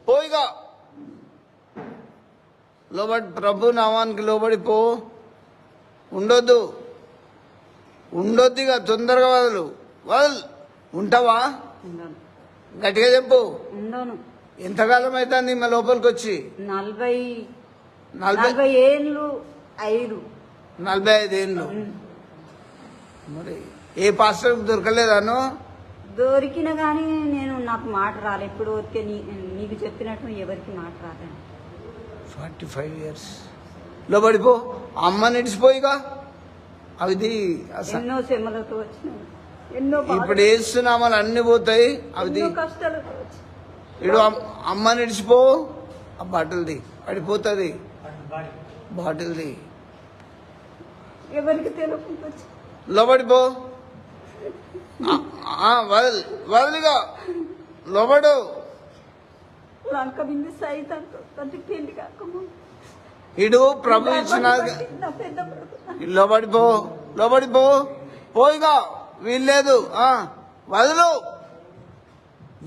పోయిగా లోబడి ప్రభు నామానికి లోబడిపో. ఉండొద్దు ఇక తొందరగా వదలు. ఉంటావా? గట్టిగా చెప్పు. ఎంతకాలం అవుతుంది మా లోపలికి వచ్చి? 45 ఏళ్ళు. 45 ఏళ్ళు. మరి ఏ పాస్టర్ దొరకలేదాను? దొరికిన కానీ నాకు మాట రాలే. ఎప్పుడు వస్తే నీకు చెప్పినట్టు ఎవరికి మాట రాలేదు. 45 years లోబడిపో. అమ్మ నిడిచిపోయిగా అది ఎన్నో శ్రమలతో వచ్చినాయి. ఇప్పుడు వేస్తున్నామని అన్ని పోతాయి. అది కష్టాలతో వచ్చి ఇడు అమ్మ నిడిచిపో. ఆ బాటిల్ది పడిపోతుంది. బాటిల్ది ఎవరికి తెలియకుండా లోబడిపో. వదిలిగా లోబడు. లంక బింది సైతంతో పెళ్లి కాకముందు ఇడు ప్రభు ఇచ్చిన లోబడిపో. పోయిగా వీల్లేదు.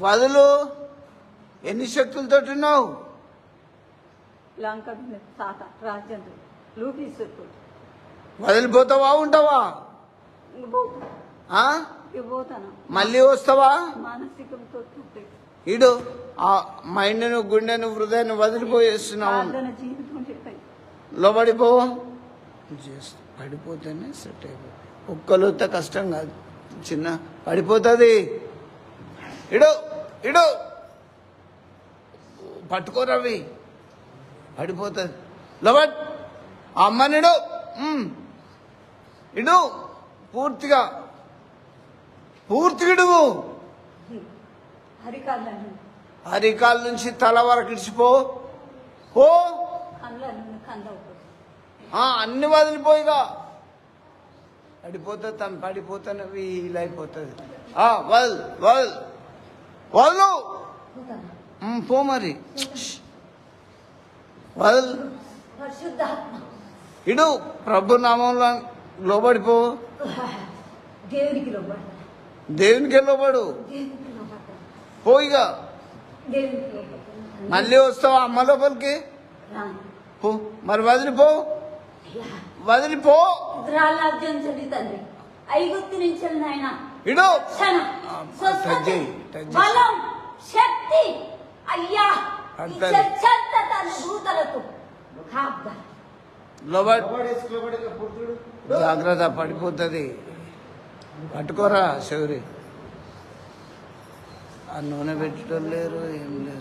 వదులు. ఎన్ని శక్తులతో ఉన్నావు? లంక బింది తాత రాజేంద్ర లూపీస్ వదిలిపోతావా? ఉంటావా? పోతాను. మళ్ళీ వస్తావా? మానసికంతో ఇడు ఆ మైండ్ను గుండెను హృదయాన్ని వదిలిపోయేస్తున్నావు. లోబడిపో. పడిపోతేనే సెట్ అయిపో. ఒక్కలొత్త కష్టం కాదు, చిన్న పడిపోతుంది. ఇడు పట్టుకోరవి పడిపోతుంది. లోబడ్ అమ్మనిడు. పూర్తిగా ఇడువు. అరికాల నుంచి తల వరకు ఇడిచిపో. అన్ని వదిలిపోయిగా పడిపోతుంది. తను పడిపోతాను వీలైపోతుంది. వదలు. పో మరి. వదలు. ఇడు ప్రభు నామంలో లోబడిపో. దేవునికి లోబడు. పోయిగా మళ్ళీ వస్తావా అమ్మ లోపలికి? పో మరి. వదిలిపో. ఇడు జాగ్రత్త, పడిపోతుంది. పట్టుకోరా శౌరి. ఆ నూనె పెట్టడం లేరు, ఏం లేరు.